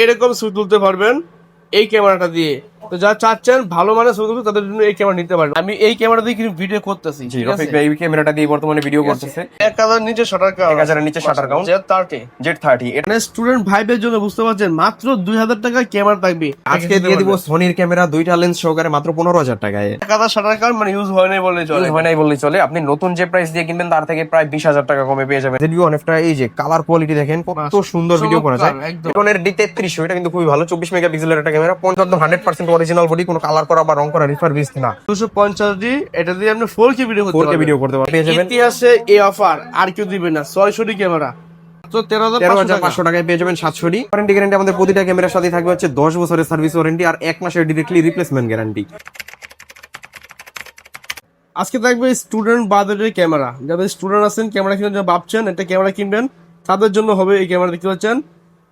এরকম ছবি তুলতে পারবেন এই ক্যামেরাটা দিয়ে। তো যারা চাচ্ছেন ভালো মানের ছবি তুলতে তাদের জন্য এই ক্যামেরা নিতে পারেন। আমি এই ক্যামেরা দিয়ে কিন্তু ভিডিও করতেছি। জি, রফিক ভাই এই ক্যামেরাটা দিয়ে বর্তমানে ভিডিও করতেছে। 1000 নিচে শাটার কাউন্ট, 1000 এর নিচে শাটার কাউন্ট, Z30 এটা মানে স্টুডেন্ট ভাইদের জন্য বুঝতে পারছেন মাত্র 2000 টাকায় ক্যামেরা থাকবে। আজকে দিয়ে দিব সোনির ক্যামেরা দুইটা লেন্স সহকারে মাত্র 15000 টাকায়। 1000 শাটার কাউন্ট মানে ইউজ হয় নাই বললেই চলে, হয় নাই বললেই চলে। আপনি নতুন যে প্রাইস দিয়ে কিনবেন তার থেকে প্রায় 20000 টাকা কমে পেয়ে যাবেন। ভিডিও অনেকটা এই যে কালার কোয়ালিটি দেখেন কত সুন্দর ভিডিও করা যায়। নিকনের D3300 এটা কিন্তু খুবই ভালো, 24 মেগাপিক্সেলের একটা ক্যামেরা, 100% অরিজিনাল বডি, কোনো কালার করা বা রং করা রিফারবিশ না। 250D এটা দিয়ে আপনি 4K ভিডিও করতে 4K পারবেন। ভিডিও করতে পারবেন। পেয়ে যাবেন ইতিহাসে এই অফার আর কেউ দিবে না। 600D ক্যামেরা তো 13500 টাকায় পেয়ে যাবেন। 700D ওয়ারেন্টি গ্যারান্টি আমাদের প্রতিটা ক্যামেরার সাথে থাকবে হচ্ছে 10 বছরের সার্ভিস ওয়ারেন্টি আর 1 মাসের ডিরেক্টলি রিপ্লেসমেন্ট গ্যারান্টি। আজকে থাকবে স্টুডেন্ট বাজেটের ক্যামেরা। যাদের স্টুডেন্ট আছেন ক্যামেরা কিনে যারা ভাবছেন একটা ক্যামেরা কিনবেন তাদের জন্য হবে এই ক্যামেরা। দেখতে পাচ্ছেন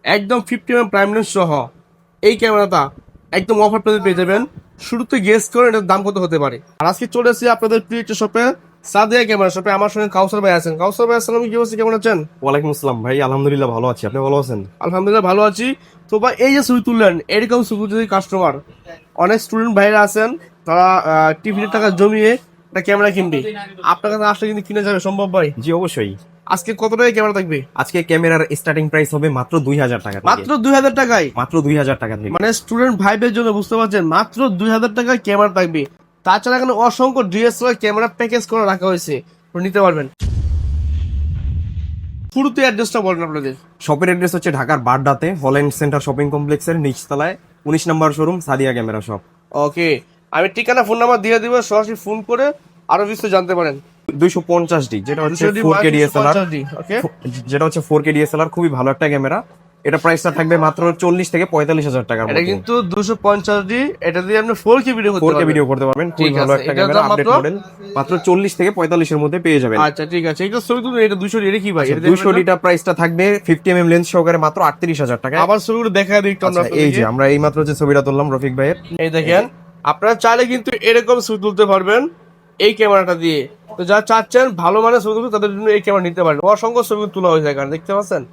একদম 50mm প্রাইম লেন্স সহ এই ক্যামেরাটা একদম অফার প্রাইসে পেয়ে যাবেন। শুরুতে গেস করেন এটার দাম কত হতে পারে। আর আজকে চলে এসেছি আপনাদের প্রিয় শপে, সাদিয়া ক্যামেরা শপে। আমার সঙ্গে কাউসার ভাই আছেন। কাউসার ভাই আসসালাম, কি অবস্থা, কেমন আছেন? ওয়ালাইকুম আসসালাম ভাই, আলহামদুলিল্লাহ ভালো আছি, আপনি ভালো আছেন? আলহামদুলিল্লাহ ভালো আছি। তো ভাই এই যে ছবি তুললেন, এরকম ছবি যদি কাস্টমার অনেক স্টুডেন্ট ভাইরা আছেন তারা টিভির টাকা জমিয়ে একটা ক্যামেরা কিনবে, আপনার কাছে আসলে কিন্তু কিনে যাবে সম্ভব ভাই? জি অবশ্যই। আজকে কত টাকায় ক্যামেরা থাকবে? আজকে ক্যামেরার স্টার্টিং প্রাইস হবে মাত্র 2000 টাকা থেকে। মাত্র 2000 টাকায়? মাত্র 2000 টাকা থেকে। মানে স্টুডেন্ট ভাইদের জন্য বুঝতে পারছেন মাত্র 2000 টাকায় ক্যামেরা থাকবে। তাছাড়া এখানে অসংখ্য ডিএসএলআর ক্যামেরা প্যাকেজ করে রাখা হয়েছে, নিতে পারবেন। শুরুতে অ্যাড্রেসটা বলেন আপনাদের। শপের অ্যাড্রেস হচ্ছে ঢাকার বাড্ডাতে হল্যান্ড সেন্টার শপিং কমপ্লেক্সের নিচতলায় 19 নম্বর শোরুম সাদিয়া ক্যামেরা শপ। ওকে, আমি ঠিকানা ফোন নাম্বার দিয়ে দিব, সরাসরি ফোন করে আরো কিছু জানতে পারেন। 250D যেটা হচ্ছে 4K DSLR, ওকে, যেটা হচ্ছে 4K DSLR, খুবই ভালো একটা ক্যামেরা। এটা প্রাইসটা থাকবে মাত্র 40 থেকে 45000 টাকার মধ্যে। এটা কিন্তু 250D, এটা দিয়ে আপনি 4K ভিডিও করতে 4K পারবেন। ভিডিও করতে পারবেন, খুবই ঠিক ভালো আছে, একটা এটার ক্যামেরা, দাম আপডেট মডেল, মাত্র 40 থেকে 45 এর মধ্যে পেয়ে যাবেন। আচ্ছা ঠিক আছে, এটা ছবি তুলুন। এটা 200D, এটা কি ভাই? এটা 200D টা প্রাইসটা থাকবে 50mm লেন্স সহকারে মাত্র 38000 টাকা। আবার ছবিগুলো দেখা দিই একটু আমরা। এই যে আমরা এই মাত্র যে ছবিটা তুললাম রফিক ভাইয়ের, এই দেখেন, আপনারা চাইলে কিন্তু এরকম ছবি তুলতে পারবেন এই ক্যামেরাটা দিয়ে। তো যারা চাচ্ছেন ভালো মানের ছবি তুলতে তাদের জন্য এই ক্যামেরা নিতে পারেন। অসংখ্য ছবি তোলা হয়েছে এখানে, দেখতে পাচ্ছেন।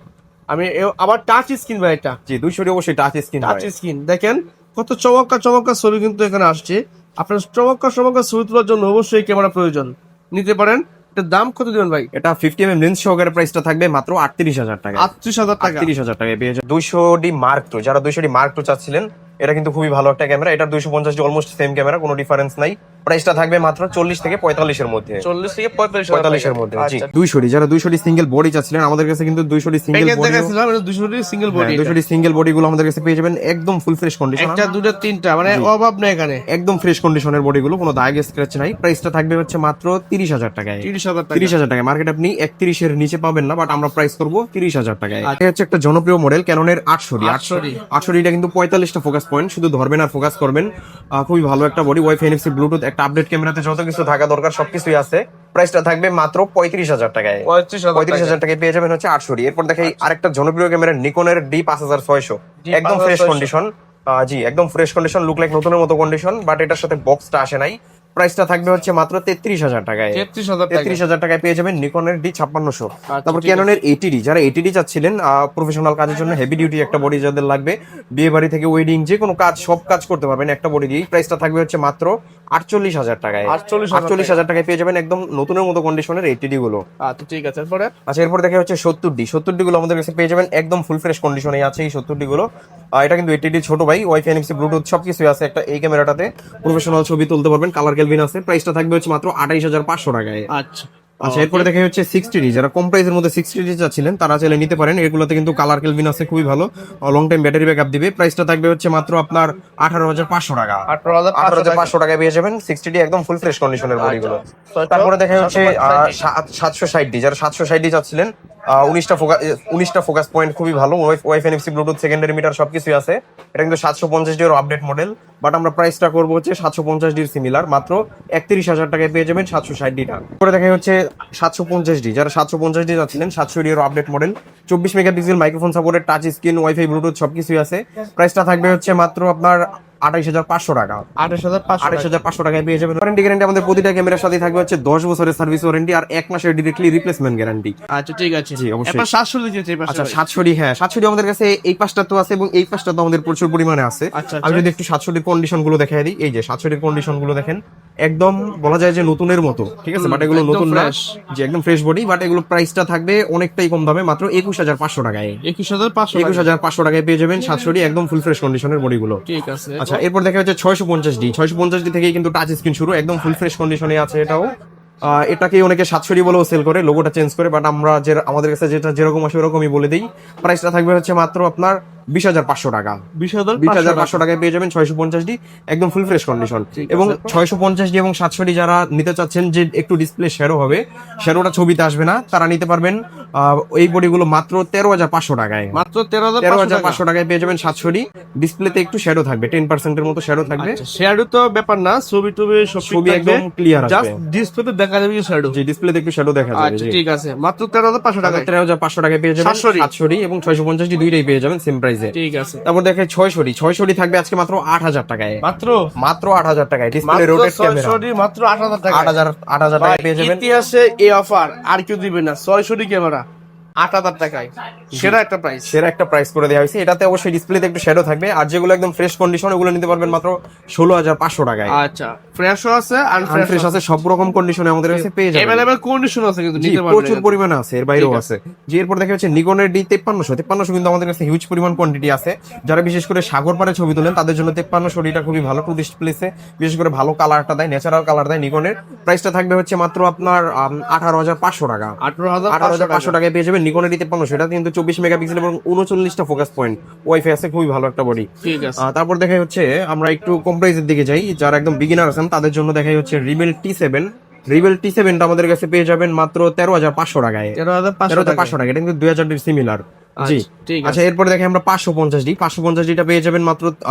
আমি আবার টাচ স্ক্রিন ভাই, এটা জি 200D অবশ্যই টাচ স্ক্রিন টাচ স্ক্রিন। দেখেন কত চমৎকার চমৎকার ছবি কিন্তু এখানে আসছে। আপনার চমৎকার চমৎকার ছবি তোলার জন্য অবশ্যই ক্যামেরা প্রয়োজন, নিতে পারেন। এটার দাম কত দিবেন ভাই? এটা 50mm লেন্স সহকারে প্রাইসটা থাকবে মাত্র 38000 টাকা। 38000 টাকা। 38000 টাকায় পেয়ে যাবেন 200D Mark II। যারা 200D Mark II চাচ্ছিলেন, এটা কিন্তু খুবই ভালো একটা ক্যামেরা। এটা 250D অলমোস্ট সেম ক্যামেরা, কোনো ডিফারেন্স নাই। প্রাইসটা থাকবে মাত্র 40 থেকে 45 এর মধ্যে। 40 থেকে 45 এর মধ্যে। জি 200D, যারা 200D সিঙ্গেল বডি চাচ্ছিলেন, আমাদের কাছে কিন্তু 200D সিঙ্গেল বডি দেখাছিলাম। এটা 200D single body. 200D single body গুলো আমাদের কাছে পেয়ে যাবেন একদম ফুল ফ্রেশ কন্ডিশন। একটা দুটো তিনটা মানে অভাব নেই এখানে, একদম ফ্রেশ কন্ডিশনের বডি গুলো, কোনো দাগ স্ক্র্যাচ নাই। প্রাইসটা থাকবে হচ্ছে মাত্র 30000 টাকায়। 30000 টাকায়। মার্কেট আপনি 31 এর নিচে পাবেন না, বাট আমরা প্রাইস করব 30000 টাকায়। এটা হচ্ছে একটা জনপ্রিয় মডেল ক্যাননের 800D। 800D টা কিন্তু 45টা ফোকাস পয়েন্ট, শুধু ধরবেন আর ফোকাস করবেন। খুবই ভালো একটা বডি, ওয়াইফাই এনএফসি ব্লুটুথ, একটা আপডেট ক্যামেরাতে যত কিছু থাকা দরকার সবকিছুই আছে। প্রাইসটা থাকবে মাত্র 35000 টাকায়। 35000 টাকায় পেয়ে যাবেন হচ্ছে 800D। এরপর দেখাই আরেকটা জনপ্রিয় ক্যামেরা নিকনের D5600, একদম ফ্রেশ কন্ডিশন। জি একদম ফ্রেশ কন্ডিশন, লুক লাইক নতুনের মতো কন্ডিশন, বাট এটার সাথে বক্সটা আসে নাই। প্রাইসটা থাকবে হচ্ছে মাত্র 33000 টাকায়। 33000 টাকায় পেয়ে যাবেন নিকনের D5600। তারপর ক্যাননের 80D, যারা 80D চাচ্ছিলেন প্রফেশনাল কাজের জন্য, হেভি ডিউটি একটা বডি যাদের লাগবে, বিয়ে বাড়ি থেকে ওয়েডিং যে কোনো কাজ সব কাজ করতে পারবেন একটা বডি দিয়ে। প্রাইসটা থাকবে হচ্ছে মাত্র 48000 টাকায়। 48000 টাকায় পেয়ে যাবেন একদম নতুনের মতো কন্ডিশনের 80D গুলো। আচ্ছা ঠিক আছে। এরপরে এরপর দেখা হচ্ছে 70D গুলো আমাদের কাছে পেয়ে যাবেন একদম ফুল ফ্রেশ কন্ডিশনে আছে এই 70D গুলো। এটা কিন্তু 80D ছোট ভাই, ওয়াইফাই এনএফসি ব্লুটুথ সবকিছু আছে একটা এই ক্যামেরাটাতে। প্রফেশনাল ছবি তুলতে পারবেন, কালার ক্যালভিন আছে। প্রাইসটা থাকবে হচ্ছে মাত্র 28500 টাকায়। আচ্ছা এরপরে দেখা হচ্ছে 60D, যারা কম প্রাইসের মধ্যে 60D চাচ্ছিলেন তারা চাইলে নিতে পারেন। এগুলোতে কিন্তু কালার ক্যালভিন আছে, খুবই ভালো, লং টাইম ব্যাটারি ব্যাকআপ দিবে। প্রাইসটা থাকবে হচ্ছে মাত্র আপনার 18500 টাকা। 18500 টাকায় পেয়ে যাবেন 60D একদম ফুল ফ্রেশ কন্ডিশনের বডিগুলো। তারপরে দেখা হচ্ছে 760D, যারা 760D চাচ্ছিলেন, 19টা ফোকাস পয়েন্ট, খুবই ভালো, wifi NFC Bluetooth secondary meter সবকিছু আছে। এটা কিন্তু 750D এর আপডেট মডেল, বাট আমরা প্রাইসটা করবো হচ্ছে 750D এর সিমিলার, মাত্র 31000 টাকায় পেয়ে যাবেন 760D টা। পরে দেখা হচ্ছে 750D, যারা 750D যাচ্ছিলেন, 700D এর update model, 24 megapixel microphone supported, touch screen, wifi Bluetooth সবকিছু আছে। প্রাইসটা থাকবে হচ্ছে মাত্র আপনার 28,500 টাকা। 28,500 টাকায় পেয়ে যাবেন। ওয়ারেন্টি গ্যারান্টি আমাদের প্রতিটা ক্যামেরার সাথে থাকবে হচ্ছে 10 বছরের সার্ভিস ওয়ারেন্টি আর 1 মাসের ডিরেক্টলি রিপ্লেসমেন্ট গ্যারান্টি। আচ্ছা ঠিক আছে, জি অবশ্যই। এবার 700 দিতে আচ্ছা 700 হ্যাঁ 700 আমাদের কাছে এই পাঁচটা তো আছে এবং এই পাঁচটা তো আমাদের প্রচুর পরিমাণে আছে। আচ্ছা, আমি যদি একটু 700 কন্ডিশন গুলো দেখাই দিই, এই যে 700 কন্ডিশন গুলো দেখেন একদম বলা যায় যে নতুনের মতো, ঠিক আছে, বাট এগুলো একদম নতুন না, fresh। যে একদম ফ্রেশ বডি, বাট এগুলো প্রাইসটা থাকবে অনেকটাই কম দামে, মাত্র 21,500 টাকায়। 21,500 21,500 টাকায় পেয়ে যাবেন 700 একদম ফুল ফ্রেশ কন্ডিশনের বডিগুলো। ঠিক আছে। আচ্ছা এরপর দেখা যাচ্ছে 650D থেকেই কিন্তু টাচ স্ক্রিন শুরু, একদম ফুল ফ্রেশ কন্ডিশনে আছে এটাও। এটাকে অনেকে 700 বলেও সেল করে, লোগোটা চেঞ্জ করে, বাট আমরা যে আমাদের কাছে যেটা যেরকম আসে ওরকমই বলে দিই। প্রাইসটা থাকবে হচ্ছে মাত্র আপনার 20,500 টাকা। 20,500 টাকায় পেয়ে যাবেন 650D একদম ফুল ফ্রেশ কন্ডিশন। এবং 650D এবং 700D যারা নিতে চাচ্ছেন যে একটু ডিসপ্লে শ্যাডো হবে, শ্যাডোটা ছবিতে আসবে না, তারা নিতে পারবেন এই বডিগুলো মাত্র 13,500 টাকায়। মাত্র 13,500 টাকায় পেয়ে যাবেন 700D। ডিসপ্লেতে একটু শ্যাডো থাকবে, 10% মতো শ্যাডো থাকবে। শ্যাডো তো ব্যাপার না, ছবি টবি সব ছবি একদম ক্লিয়ার আসবে, জাস্ট ডিসপ্লেতে দেখা যাবে যে শ্যাডো। জি ডিসপ্লেতে একটু শ্যাডো দেখা যাবে। আচ্ছা ঠিক আছে, মাত্র 13,500 টাকা। 13,500 টাকায় পেয়ে যাবেন 700D এবং 650D দুইটাই পেয়ে যাবেন সেম প্রাইসে। ঠিক আছে। তারপর দেখে 600D থাকবে আজকে মাত্র 8,000 টাকায়। মাত্র 8,000 টাকায় ডিসপ্লে রোটেট ক্যামেরা। 600D মাত্র 8,000 টাকা। 8,000 টাকায় পেয়ে যাবেন। ইতিহাসে এই অফার আর কেউ দিবে না। 600D ক্যামেরা 8,000 টাকায়, সেরা একটা প্রাইস করে দেওয়া হয়েছে। এটাতে অবশ্যই ডিসপ্লেতে একটু শ্যাডো থাকবে, আর যেগুলো একদম ফ্রেশ কন্ডিশন ওগুলো নিতে পারবেন মাত্র 16,500 টাকায়। আচ্ছা ফ্রেশও আছে, আনফ্রেশ আছে, সব রকম কন্ডিশনে আমাদের কাছে পেয়ে যাবেন। अवेलेबल কন্ডিশন আছে কিন্তু জি নিতে পারবেন, প্রচুর পরিমাণে আছে, এর বাইরেও আছে। যে এরপর দেখা যাচ্ছে নিকনের D5300 কিন্তু আমাদের কাছে হিউজ পরিমাণ কোয়ান্টিটি আছে। যারা বিশেষ করে সাগর পাড়ে ছবি তোলেন তাদের জন্য 5300 খুবই ভালো টুরিস্ট প্লেসে, বিশেষ করে ভালো কালারটা দেয়, ন্যাচারাল কালার দেয় নিকনের। প্রাইসটা থাকবে হচ্ছে মাত্র আপনার 18,500 টাকা। 18,500 টাকায় পেয়ে যাবেন নিকনের D5300। এটা কিন্তু 24 মেগাপিক্সেল এবং 39টা ফোকাস পয়েন্ট, ওয়াইফাই আছে, খুবই ভালো একটা বডি। ঠিক আছে। তারপর দেখাই হচ্ছে আমরা একটু কম প্রাইসের দিকে যাই, যারা একদম বিগিনার আছেন তাদের জন্য দেখাই হচ্ছে রিবেল T7 আমাদের কাছে পেয়ে যাবেন মাত্র 13,500 টাকায়। 13,500 টাকা, এটা কিন্তু 2000 সিমিলার। জি ঠিক আছে। আচ্ছা এরপর দেখে আমরা 550Dটা পেয়ে যাবেন মাত্র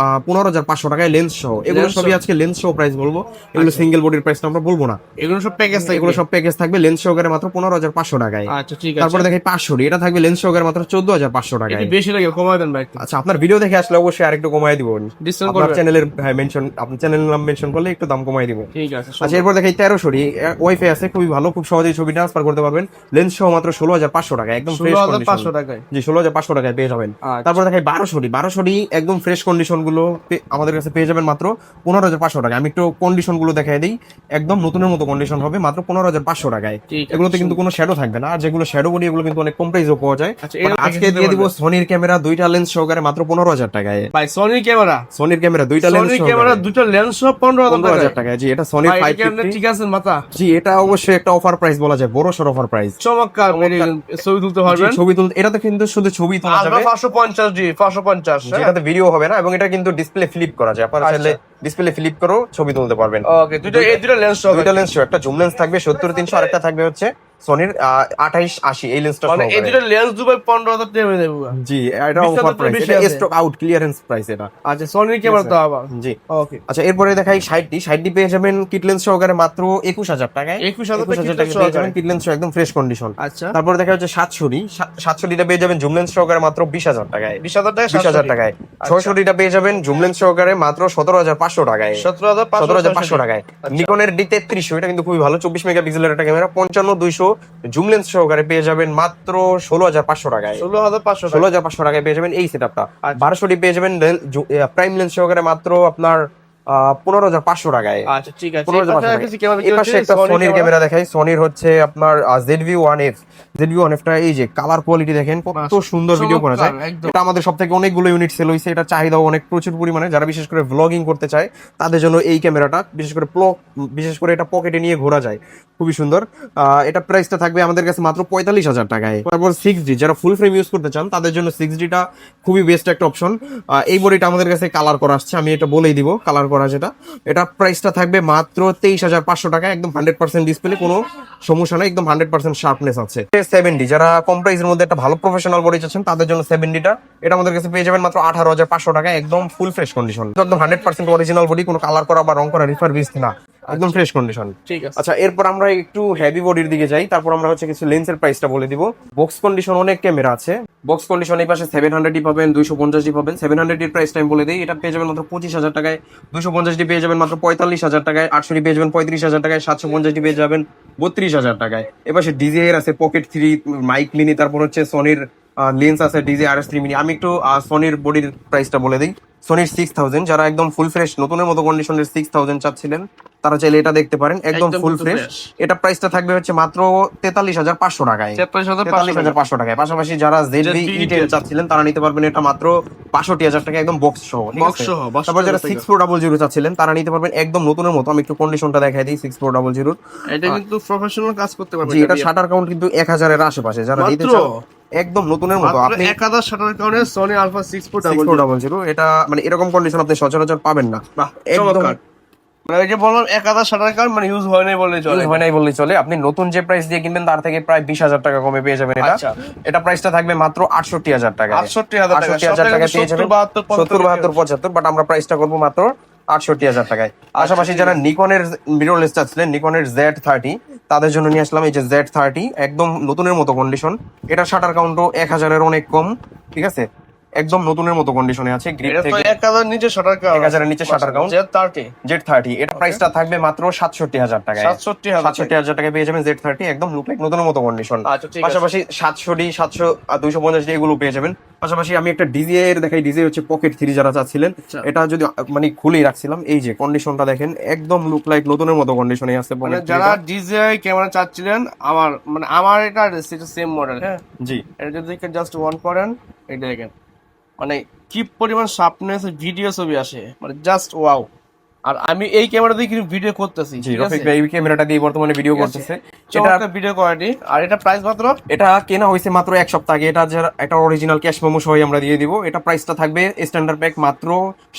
15,500 টাকায় লেন্স সহ। এগুলো সবই আজকে লেন্স সহ প্রাইস বলবো, এগুলো সিঙ্গেল বডির প্রাইসটা আমরা বলবো না, এগুলো সব প্যাকেজ থাকবে। এগুলো সব প্যাকেজ থাকবে লেন্স সহকারে মাত্র 15,500 টাকায়। আচ্ছা ঠিক আছে। তারপরে দেখে 500D, এটা থাকবে লেন্স সহকারে মাত্র 14,500 টাকায়। একটু বেশি লাগে, কমায় দেন ভাই একটু। আচ্ছা আপনার ভিডিও দেখে আসলে অবশ্যই আরেকটু কমায় দিব, ডিসকাউন্ট আপনার করবেন। চ্যানেলের মেনশন, আপনার চ্যানেলের নাম মেনশন করলে একটু দাম কমায় দিব। ঠিক আছে। আচ্ছা এরপর দেখি 1300D, ওয়াইফাই আছে, খুবই ভালো, খুব সহজেই ছবি ট্রান্সফার করতে পারবেন। লেন্স সহ মাত্র 16,500 টাকা, একদম ফ্রেশ 16,500 টাকায়। জি 16,500 টাকায় পেয়ে যাবেন। আচ্ছা। তারপর দেখাই 1200D একদম ফ্রেশ কন্ডিশন গুলো আমাদের কাছে পেয়ে যাবেন মাত্র 15,500 টাকা। আমি একটু কন্ডিশন গুলো দেখাই দিই, একদম নতুনের মতো কন্ডিশন হবে মাত্র 15,500 টাকায়। ঠিক আছে। এগুলোতে কিন্তু কোনো শ্যাডো থাকবে না, আর যেগুলো শ্যাডো বডি এগুলো কিন্তু অনেক কম প্রাইসেও পাওয়া যায়। আচ্ছা, এর আজকে দিয়ে দিব সনির ক্যামেরা দুইটা লেন্স সহকারে মাত্র 15,000 টাকায়। ভাই সনির ক্যামেরা দুইটা লেন্স সনির ক্যামেরা দুটো লেন্স সহ 15,000 টাকায়। জি এটা সনির 550। ঠিক আছে মাথা। জি এটা অবশ্যই একটা অফার প্রাইস বলা যায়, বড় সড় অফার প্রাইস। চমৎকার, ছবি তুলতে পারবেন। ছবি তুলতে এটাতে কিন্তু শুধু ছবি তোলা যাবে। 550G 550। যেটাতে ভিডিও হবে না, এবং এটা কিন্তু ডিসপ্লে ফ্লিপ করা যায়, আপনারা চাইলে ডিসপ্লে ফ্লিপ করেও ছবি তুলতে পারবেন। ওকে, দুটো লেন্স সহ। দুইটা লেন্স সহ, একটা জুম লেন্স থাকবে 70-300, আর একটা থাকবে হচ্ছে সনির 28-80, এই লেন্সটা মানে এই দুটো লেন্স দুবাই 15,000 টাকা হয়ে যাবে। জি এটা অফার প্রাইস, এটা স্টক আউট ক্লিয়ারেন্স প্রাইস এটা। আচ্ছা সনির ক্যামেরা তো আবার। জি ওকে। আচ্ছা এরপরে দেখাই 60D পেয়ে যাবেন কিট লেন্স সহকারে মাত্র 21,000 টাকায়। 21,000 টাকা পেয়ে যাবেন কিট লেন্স সহ, একদম ফ্রেশ কন্ডিশন। আচ্ছা। তারপরে দেখা যাচ্ছে 700Dটা পেয়ে যাবেন জুম লেন্স সহকারে মাত্র 20,000 টাকায়। 20,000 টাকায়। 600Dটা পেয়ে যাবেন জুম লেন্স সহকারে মাত্র 17,500 টাকায়। 17,500 টাকায়। নিকনের D3300, এটা কিন্তু খুবই ভালো, 24 মেগাপিক্সেলের একটা ক্যামেরা, 55-200 জুম লেন্স সহকারে পেয়ে যাবেন মাত্র 16,500 টাকায়। 16,500 টাকায় পেয়ে যাবেন এই সেটআপটা। 1200D পেয়ে যাবেন প্রাইম লেন্স সহকারে মাত্র আপনার 15,500 টাকায়। আচ্ছা ঠিক আছে। 15,500 এই পাশে একটা সনির ক্যামেরা দেখাই, সনির হচ্ছে আপনার ZV-1F এই যে কালার কোয়ালিটি দেখেন কত সুন্দর ভিডিও করা যায়। এটা আমাদের সবথেকে অনেকগুলো ইউনিট সেল হইছে, এটা চাহিদাও অনেক প্রচুর পরিমাণে। যারা বিশেষ করে ব্লগিং করতে চায় তাদের জন্য এই ক্যামেরাটা, বিশেষ করে এটা পকেটে নিয়ে ঘোরা যায়, খুবই সুন্দর। এটা প্রাইসটা থাকবে আমাদের কাছে মাত্র 45,000 টাকায়। তারপর 6D, যারা ফুল ফ্রেম ইউজ করতে চান তাদের জন্য 6Dটা খুবই বেস্ট একটা অপশন। এই বডিটা আমাদের কাছে কালার করা আসছে, আমি এটা বলেই দিব কালার করা যেটা। এটা প্রাইসটা থাকবে মাত্র 23,500 টাকা, একদম 100% ডিসপ্লে, কোনো সমস্যা নাই, একদম 100% শার্পনেস আছে। 7D, যারা কম প্রাইসের মধ্যে একটা ভালো প্রফেশনাল বডি চাচ্ছেন তাদের জন্য 7Dটা, এটা আমাদের কাছে পেয়ে যাবেন মাত্র 18,500 টাকা, একদম ফুল ফ্রেশ কন্ডিশন, একদম 100% অরিজিনাল বডি, কোনো কালার করা বা রং করা রিফারবিশড না। একদম ফ্রেশ কন্ডিশন। ঠিক আছে। আচ্ছা, এরপর আমরা একটু হেভি বডির দিকে যাই, তারপর আমরা হচ্ছে কিছু লেন্সের প্রাইসটা বলে দিব। বক্স কন্ডিশন অনেক ক্যামেরা আছে। বক্স কন্ডিশন এই পাশে 700 পাবেন, 250 পাবেন। 700 এর প্রাইসটা আমি বলে দিই, এটা পেয়ে যাবেন মাত্র 25,000 টাকায়। 250 পেয়ে যাবেন মাত্র 45,000 টাকায়। 800 পেয়ে যাবেন 35,000 টাকায়। 750 পেয়ে যাবেন 32,000 টাকায়। এপাশে ডিজে এর আছে পকেট 3 মাইক মিনি, তারপর হচ্ছে সোনির লেন্স আছে ডিজে RS3 মিনি। আমি একটু সোনির বডির প্রাইসটা বলে দিই। সোনির 6000, যারা একদম ফুল ফ্রেশ নতুনের মতো কন্ডিশনের 6000 চাচ্ছিলেন তারা চাইলে এটা দেখতে পারেন, একদম ফুল ফ্রেশ। এটা প্রাইসটা থাকবে হচ্ছে মাত্র 43,500 টাকায়। 43,500 টাকায়। পাশাপাশি যারা ZV E10 চাচ্ছিলেন তারা নিতে পারবেন এটা মাত্র 62,000 টাকা, একদম বক্স সহ। তারপর যারা 6400 চাচ্ছিলেন তারা নিতে পারবেন একদম নতুনের মতো। আমি একটু কন্ডিশনটা দেখাই দিই 6400। এটা কিন্তু প্রফেশনাল কাজ করতে পারবে। জি, এটা শাটার কাউন্ট কিন্তু 1000 এর আশেপাশে। যারা নিতে চান একদম নতুনের মতো, আপনি 1000 শাটার কাউন্টে Sony Alpha 6400, এটা মানে এরকম কন্ডিশন আপনি সচরাচর পাবেন না। একদম মানে ওই যে বললাম 1000 শাটার কাউন্ট, মানে ইউজ হয় নাই বললেই চলে। হয় নাই বললেই চলে। আপনি নতুন যে প্রাইস দিয়ে কিনবেন তার থেকে প্রায় 20,000 টাকা কমে পেয়ে যাবেন এটা। এটা প্রাইসটা থাকবে মাত্র 68,000 টাকা। 68,000 টাকা পেয়ে যাবেন। 70, 72, 75, বাট আমরা প্রাইসটা করবো মাত্র 68,000 টাকায়। পাশাপাশি যারা নিকনের মিররলেস চাচ্ছিলেন, নিকনের Z30, তাদের জন্য নিয়ে আসলাম এই যে Z30, একদম নতুনের মতো কন্ডিশন। এটা শাটার কাউন্টও 1000 এর অনেক কম, ঠিক আছে, একদম নতুনের মতো কন্ডিশনে আছে। গ্রিপ এটা তো থেকে 1000 নিচে শাটার কাউন্ট, 1000 এর নিচে শাটার কাউন্ট। Z30, এটা প্রাইসটা থাকবে মাত্র 67,000 টাকায়। 67,000 টাকায় পেয়ে যাবেন Z30, একদম লুক লাইক নতুনের মতো কন্ডিশন। পাশাপাশি 700D, 700, 250D এগুলো পেয়ে যাবেন। পাশাপাশি আমি একটা ডিজে এর দেখাই। ডিজে হচ্ছে পকেট 3 যারা চাচ্ছিলেন, এটা যদি মানে খুলেই রাখছিলাম, এই যে কন্ডিশনটা দেখেন, একদম লুক লাইক নতুনের মতো কন্ডিশনে আছে। মানে যারা DJI ক্যামেরা চাচ্ছিলেন, আমার এটা সেম মডেল। হ্যাঁ জি, এটা যদি জাস্ট অন করেন, এই দেখেন মানে কি পরিমাণ শার্পনেস, ভিডিও ছবি আসে, মানে জাস্ট ওয়াও। আর আমি এই ক্যামেরা দিয়ে কিন্তু ভিডিও করতেছি। জি, রফিক ভাই এই ক্যামেরাটা দিয়ে বর্তমানে ভিডিও করতেছে। এটা ভিডিও কোয়ালিটি। আর এটা প্রাইস মাত্র, এটা কেনা হয়েছে মাত্র 1 সপ্তাহ আগে। এটা অরিজিনাল ক্যাশ মেমো সহ আমরা দিয়ে দিব। এটা প্রাইসটা থাকবে স্ট্যান্ডার্ড প্যাক মাত্র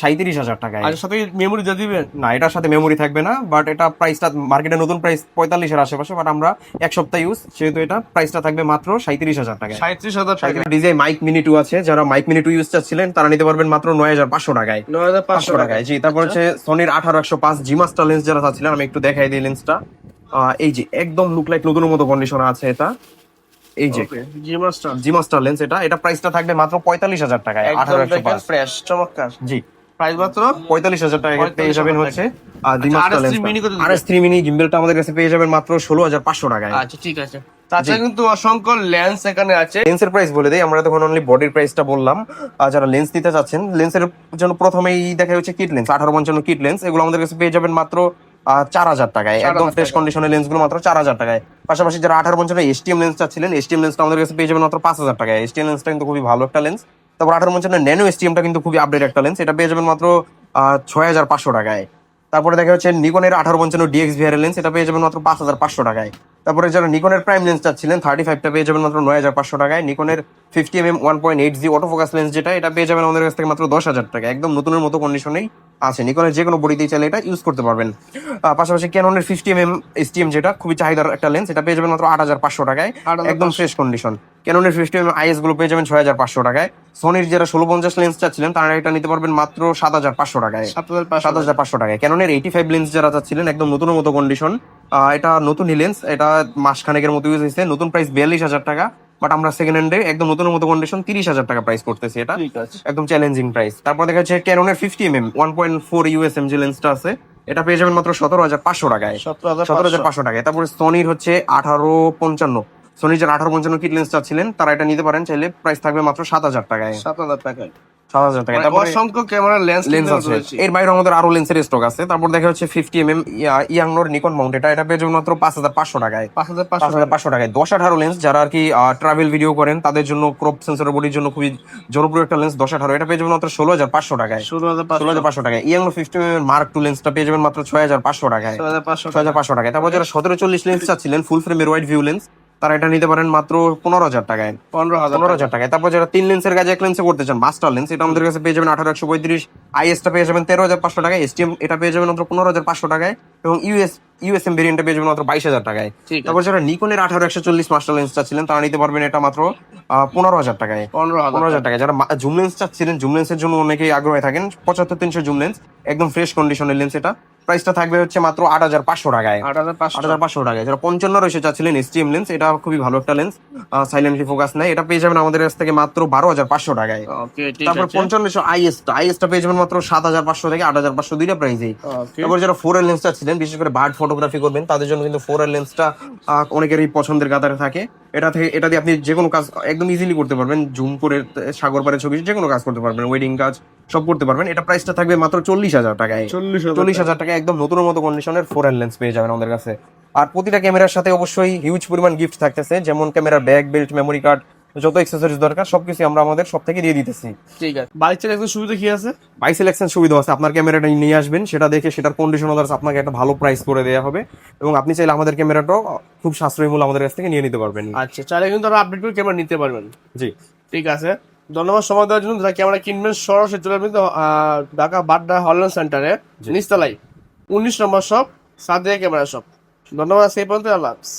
37,000 টাকায়। আর সাথে মেমোরি দিয়ে দিবেন না, এটার সাথে মেমোরি থাকবে না, বাট এটা প্রাইসটা মার্কেটে নতুন প্রাইস 45 এর আশেপাশে, বাট আমরা 1 সপ্তাহ ইউজ, সেহেতু এটা প্রাইসটা থাকবে মাত্র 37,000 টাকায়। 37,000 টাকা। ডিজাই মাইক মিনি 2 আছে, যারা মাইক মিনি 2 ইউজ চাচ্ছিলেন তারা নিতে পারবেন মাত্র 9,500 টাকায়। 9,500 টাকায়, জি। তারপর হচ্ছে সোনির 18-105 জি মাস্টার লেন্স যারা চাচ্ছিলেন, আমি একটু দেখাই দিই লেন্সটা। এই যে একদম লুক লাইক নতুনের মতো কন্ডিশন আছে এটা। এই যে জি মাস্টার লেন্স, এটা প্রাইসটা থাকবে মাত্র 45,000 টাকায়। 18-105 ফ্রেশ, চমৎকার। জি, প্রাইস মাত্র 45,000 টাকা পেয়ে যাবেন হচ্ছে জি আচ্ছা, মাস্টার RS3 mini কত লেন্স। দিবেন? RS3 মিনি গিম্বেলটা আমাদের কাছে পেয়ে যাবেন মাত্র 16,500 টাকায়। আচ্ছা ঠিক আছে। তাছাড়া কিন্তু অসংখ্য লেন্স এখানে আছে। লেন্সের প্রাইস বলে দেই, আমরা তখন অনলি বডির প্রাইসটা বললাম। যারা লেন্স নিতে চাচ্ছেন, লেন্সের জন্য প্রথমেই দেখা হচ্ছে কিট লেন্স, 18-55 কিট লেন্স, এগুলো আমাদের কাছে পেয়ে যাবেন মাত্র 4,000 টাকায়। একদম ফ্রেশ কন্ডিশনের লেন্স গুলো মাত্র 4,000 টাকায়। পাশাপাশি যারা 18-55 STM লেন্স চাচ্ছিলেন, STM লেন্সটা আমাদের কাছে পেয়ে যাবেন মাত্র 5,000 টাকায়। STM লেন্সটা কিন্তু খুবই ভালো একটা লেন্স। তারপর 18-55 ন্যানো STMটা কিন্তু খুবই আপডেট একটা লেন্স, এটা পেয়ে যাবেন মাত্র 6,500 টাকায়। তারপরে দেখা হচ্ছে নিকনের 18-55 DXVR লেন্স, এটা পেয়ে যাবেন মাত্র 5,500 টাকায়। তারপরে যারা নিকনের প্রাইম লেন্স চাচ্ছিলেন 35টা পেয়ে যাবেন মাত্র 9,500 টাকায়। নিকনের 50mm 1.8G অটোফোকাস লেন্স যেটা, এটা পেয়ে যাবেন আমাদের কাছ থেকে মাত্র 10,000 টাকা। একদম নতুনের মতো কন্ডিশনেই আছে। নিকনের যে কোনো বডিতেই চাইলে এটা ইউজ করতে পারবেন। পাশাপাশি ক্যাননের 50mm STM যেটা খুবই চাহিদার একটা লেন্স, এটা পেয়ে যাবেন মাত্র 8,500 টাকায়, একদম ফ্রেশ কন্ডিশন। ক্যাননের 50mm IS গুলো পেয়ে যাবেন 6,500 টাকায়। সোনির যারা 1650 লেন্স চাচ্ছিলেন তারা এটা নিতে পারবেন মাত্র 7,500 টাকায়। 7,500 টাকায়। ক্যাননের 85 লেন্স যারা চাচ্ছিলেন, একদম নতুনের মতো কন্ডিশন, এটা নতুনই লেন্স, এটা মাসখানেকের মতো ইউজ হয়েছে। নতুন প্রাইস 42,000 টাকা, বাট আমরা সেকেন্ড হ্যান্ডে একদম নতুনের মতো কন্ডিশন 30,000 টাকা প্রাইস করতেছি। এটা একদম চ্যালেঞ্জিং প্রাইস। তারপর দেখা যাচ্ছে ক্যাননের 50mm 1.4 USM যে লেন্সটা আছে, এটা পেয়ে যাবেন মাত্র 17,500 টাকায়। 17,500 টাকায়। তারপরে সোনির হচ্ছে 18-55, সোনির যারা 18-55 কিট লেন্স চাচ্ছিলেন তারা এটা নিতে পারেন চাইলে, প্রাইস থাকবে মাত্র 7,000 টাকায়। 7,000 টাকায়। 7,000 টাকায়। তারপরে অসংখ্য ক্যামেরা লেন্স আছে, এর বাইরে আমাদের আরো লেন্সের স্টক আছে। তারপর দেখা হচ্ছে 50mm ইয়াংনোর নিকন মাউন্ট, এটা পেয়ে যাবেন মাত্র 5,500 টাকায়। 5,500 টাকায়। 10-18 লেন্স যারা আর কি ট্রাভেল ভিডিও করেন তাদের জন্য, ক্রপ সেন্সরের বডির জন্য খুবই জনপ্রিয় একটা লেন্স 10-18, এটা পেয়ে যাবেন মাত্র 16,500 টাকায়। 16,500 টাকায়। ইয়াংনো 50mm Mark II লেন্সটা পেয়ে যাবেন মাত্র 6,500 টাকায়। 6,500 টাকায়। তারপর যারা 17-40 লেন্স চাচ্ছিলেন ফুল ফ্রেমের ওয়াইড ভিউ লেন্স, তারা এটা নিতে পারেন মাত্র 15,000 টাকায়। 15,000 টাকায়। তারপর যারা 3 লেন্সের কাজে 1 লেন্সে করতে চান, মাস্টার লেন্স, এটা আমাদের কাছে পেয়ে যাবেন 18-135, IS টা পেয়ে যাবেন 13,500 টাকায়, STM এটা পেয়ে যাবেন মাত্র 15,500 টাকায়, এবং USM ভেরিয়েন্টটা পেয়ে যাবেন মাত্র 22,000 টাকায়। তারপর যারা নিকনের 18-140 মাস্টার লেন্স চাচ্ছিলেন তারা নিতে পারবেন এটা মাত্র 15,000 টাকায়। 15,000 টাকায়। যারা জুম লেন্স চাচ্ছিলেন, জুম লেন্সের জন্য অনেকেই আগ্রহী থাকেন, 75-300 জুম লেন্স, একদম ফ্রেশ কন্ডিশনের লেন্স, এটা প্রাইসটা থাকবে হচ্ছে মাত্র 8,500 টাকায়। 8,500। 8,500 টাকায়। যারা 55 রয়েছে চাচ্ছিলেন STM লেন্স, এটা খুবই ভালো একটা লেন্স, সাইলেন্টলি ফোকাস নেয়, এটা পেয়ে যাবেন আমাদের কাছ থেকে মাত্র 12,500 টাকায়। ওকে ঠিক তারপর আছে। 55 আইএসটা পেয়ে যাবেন মাত্র 7,500 থেকে 8,500 দুইটা প্রাইসেই। ওকে তারপর যারা 4L লেন্সটা ছিলেন, বিশেষ করে বার্ড ফটোগ্রাফি করবেন, তাদের জন্য কিন্তু 4L লেন্সটা অনেকেরই পছন্দের কাতারে থাকে। এটা দিয়ে আপনি যে কোনো কাজ একদম ইজিলি করতে পারবেন, জুম করে সাগর পাড়ে ছবি যে কোনো কাজ করতে পারবেন, ওয়েডিং কাজ সব করতে পারবেন। এটা প্রাইসটা থাকবে মাত্র 40,000 টাকায়। 40,000 টাকায় একদম নতুনের মতো কন্ডিশনের 4L লেন্স পেয়ে যাবেন আমাদের কাছে। আর প্রতিটা ক্যামেরার সাথে অবশ্যই হিউজ পরিমাণ গিফট থাকতেছে, যেমন ক্যামেরার ব্যাগ, বেল্ট, মেমোরি কার্ড, যত অ্যাক্সেসরিজ দরকার সবকিছু আমরা আমাদের সব থেকে দিয়ে দিতেছি। ঠিক আছে। বাইক চালাতে একটু সুবিধা কি আছে? বাই সিলেকশন সুবিধা আছে, আপনার ক্যামেরাটা নিয়ে আসবেন, সেটা দেখে সেটার কন্ডিশন অনুযায়ী আপনাকে একটা ভালো প্রাইস করে দেওয়া হবে, এবং আপনি চাইলে আমাদের ক্যামেরাটাও খুব সাশ্রয়ী মূল্য আমাদের কাছ থেকে নিয়ে নিতে পারবেন। আচ্ছা, চাইলে কিন্তু আরো আপডেট করে ক্যামেরা নিতে পারবেন। জি, ঠিক আছে, ধন্যবাদ সময় দেওয়ার জন্য। যারা ক্যামেরা কিনবেন সরাসরি চলে আসবেন ঢাকা বাড্ডা হল্যান্ড সেন্টারে, নিচতলায় 19 নম্বর শপ, সাদিয়া ক্যামেরা শপ। ধন্যবাদ, সেই পর্যন্ত, আল্লাহ হাফেজ।